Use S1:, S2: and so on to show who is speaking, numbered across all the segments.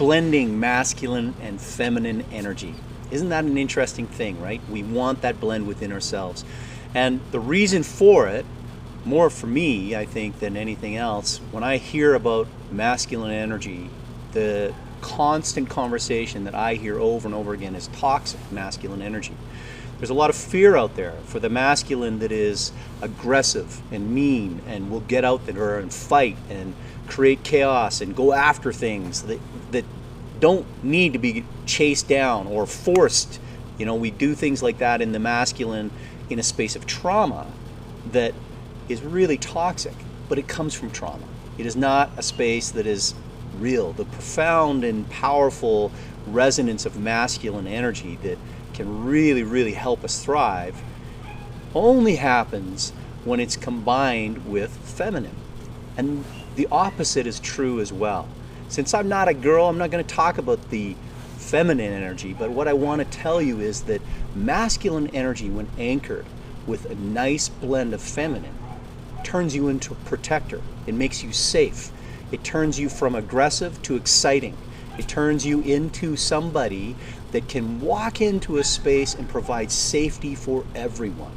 S1: blending masculine and feminine energy. Isn't that an interesting thing, right? We want that blend within ourselves. And the reason for it, more for me, I think, than anything else, when I hear about masculine energy, the constant conversation that I hear over and over again is toxic masculine energy. There's a lot of fear out there for the masculine that is aggressive and mean and will get out there and fight and create chaos and go after things that don't need to be chased down or forced. You know, we do things like that in the masculine in a space of trauma that is really toxic, but it comes from trauma. It is not a space that is real. The profound and powerful resonance of masculine energy that can really, really help us thrive only happens when it's combined with feminine. And the opposite is true as well. Since I'm not a girl, I'm not going to talk about the feminine energy, but what I want to tell you is that masculine energy, when anchored with a nice blend of feminine, turns you into a protector. It makes you safe. It turns you from aggressive to exciting. It turns you into somebody that can walk into a space and provide safety for everyone,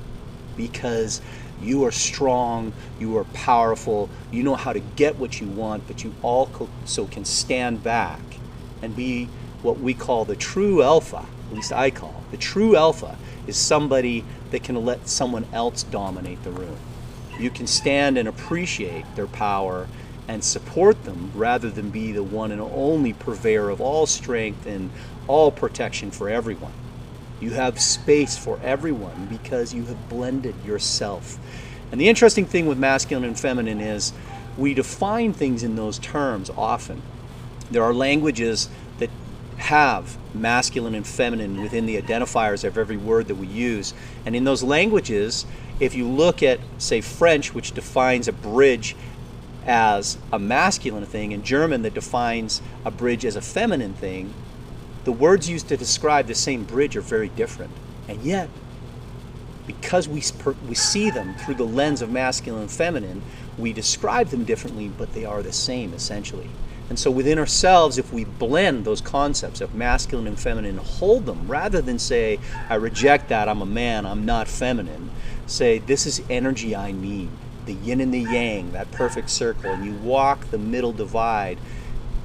S1: because you are strong, you are powerful, you know how to get what you want, but you also can stand back and be what we call the true alpha. At least I call the true alpha is somebody that can let someone else dominate the room. You can stand and appreciate their power and support them rather than be the one and only purveyor of all strength and all protection for everyone. You have space for everyone because you have blended yourself. And the interesting thing with masculine and feminine is we define things in those terms often. There are languages that have masculine and feminine within the identifiers of every word that we use. And in those languages, if you look at, say, French, which defines a bridge as a masculine thing, and German that defines a bridge as a feminine thing, the words used to describe the same bridge are very different. And yet, because we see them through the lens of masculine and feminine, we describe them differently, but they are the same essentially. And so within ourselves, if we blend those concepts of masculine and feminine, hold them, rather than say, I reject that, I'm a man, I'm not feminine, say, this is energy I need, the yin and the yang, that perfect circle, and you walk the middle divide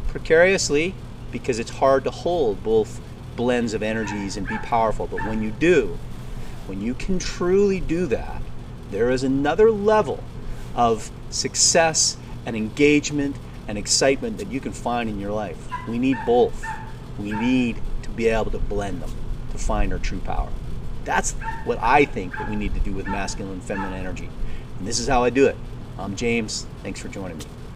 S1: precariously, because it's hard to hold both blends of energies and be powerful. But when you do, when you can truly do that, there is another level of success and engagement and excitement that you can find in your life. We need both. We need to be able to blend them to find our true power. That's what I think that we need to do with masculine and feminine energy. And this is how I do it. I'm James. Thanks for joining me.